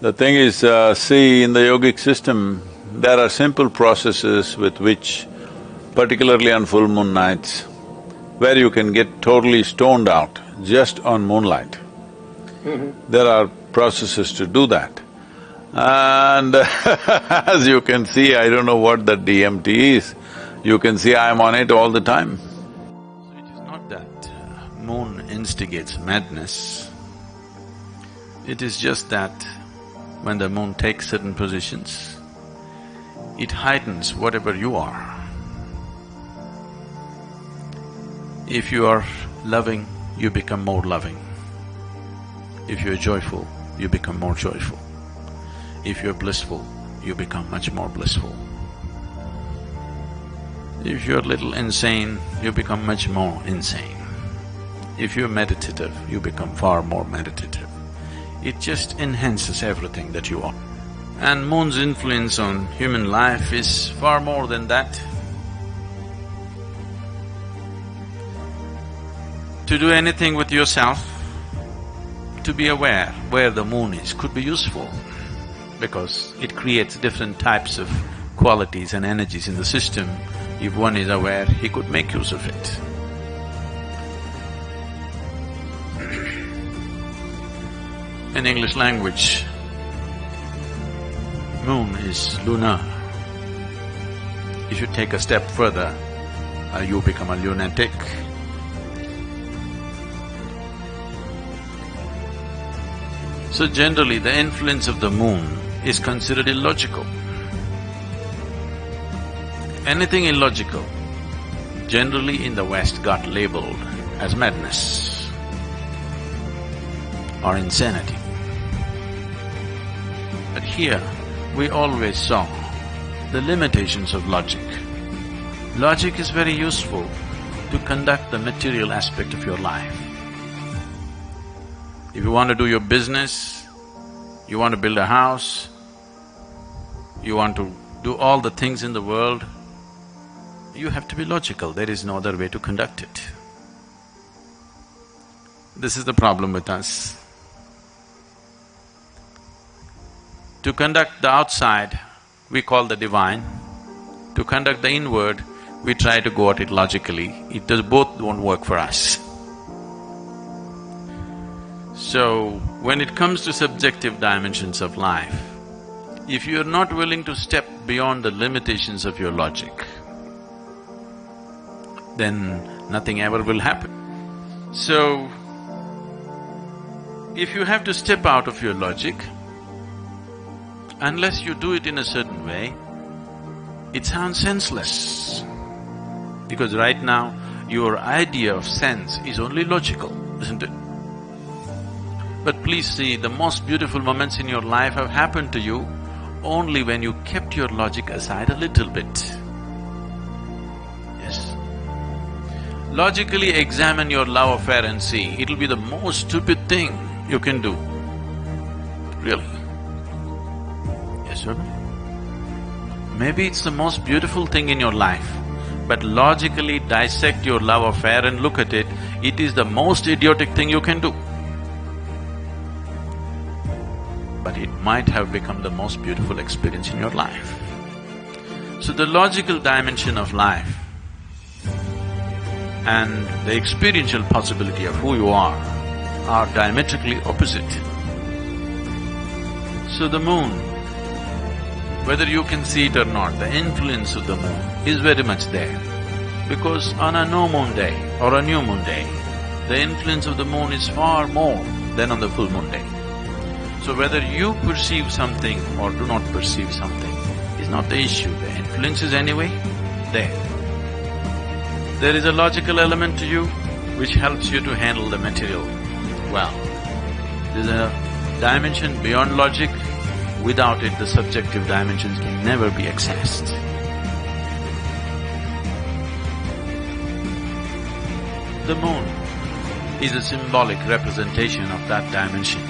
The thing is, see, in the yogic system, there are simple processes with which, particularly on full moon nights, where you can get totally stoned out just on moonlight. There are processes to do that. And as you can see, I don't know what that DMT is, you can see I'm on it all the time. So it is not that moon instigates madness, it is just that when the moon takes certain positions, it heightens whatever you are. If you are loving, you become more loving. If you're joyful, you become more joyful. If you're blissful, you become much more blissful. If you're a little insane, you become much more insane. If you're meditative, you become far more meditative. It just enhances everything that you are. And moon's influence on human life is far more than that. To do anything with yourself, to be aware where the moon is could be useful, because it creates different types of qualities and energies in the system. If one is aware, he could make use of it. In English language, moon is lunar. If you take a step further, you become a lunatic. So generally, the influence of the moon is considered illogical. Anything illogical, generally in the West got labeled as madness or insanity. But here, we always saw the limitations of logic. Logic is very useful to conduct the material aspect of your life. If you want to do your business, you want to build a house, you want to do all the things in the world, you have to be logical, there is no other way to conduct it. This is the problem with us. To conduct the outside, we call the divine. To conduct the inward, we try to go at it logically. Both won't work for us. So, when it comes to subjective dimensions of life, if you're not willing to step beyond the limitations of your logic, then nothing ever will happen. So, if you have to step out of your logic, unless you do it in a certain way, it sounds senseless. Because right now, your idea of sense is only logical, isn't it? But please see, the most beautiful moments in your life have happened to you only when you kept your logic aside a little bit. Yes. Logically examine your love affair and see, it'll be the most stupid thing you can do. Really. Yes or no? Maybe it's the most beautiful thing in your life, but logically dissect your love affair and look at it, it is the most idiotic thing you can do. But it might have become the most beautiful experience in your life. So the logical dimension of life and the experiential possibility of who you are diametrically opposite. So the moon, whether you can see it or not, the influence of the moon is very much there. Because on a no moon day or a new moon day, the influence of the moon is far more than on the full moon day. So whether you perceive something or do not perceive something is not the issue, the influence is anyway there. There is a logical element to you which helps you to handle the material well. There's a dimension beyond logic, without it the subjective dimensions can never be accessed. The moon is a symbolic representation of that dimension.